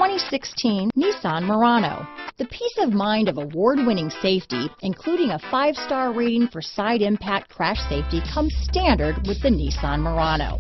2016 Nissan Murano. The peace of mind of award-winning safety, including a 5-star rating for side impact crash safety, comes standard with the Nissan Murano.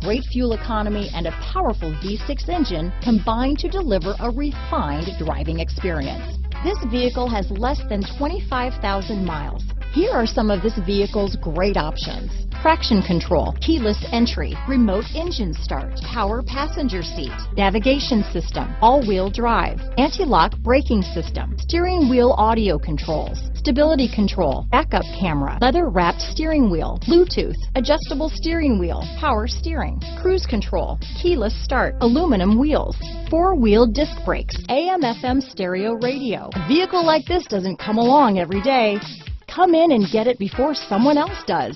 Great fuel economy and a powerful V6 engine combine to deliver a refined driving experience. This vehicle has less than 25,000 miles. Here are some of this vehicle's great options: traction control, keyless entry, remote engine start, power passenger seat, navigation system, all-wheel drive, anti-lock braking system, steering wheel audio controls, stability control, backup camera, leather-wrapped steering wheel, Bluetooth, adjustable steering wheel, power steering, cruise control, keyless start, aluminum wheels, 4-wheel disc brakes, AM/FM stereo radio. A vehicle like this doesn't come along every day. Come in and get it before someone else does.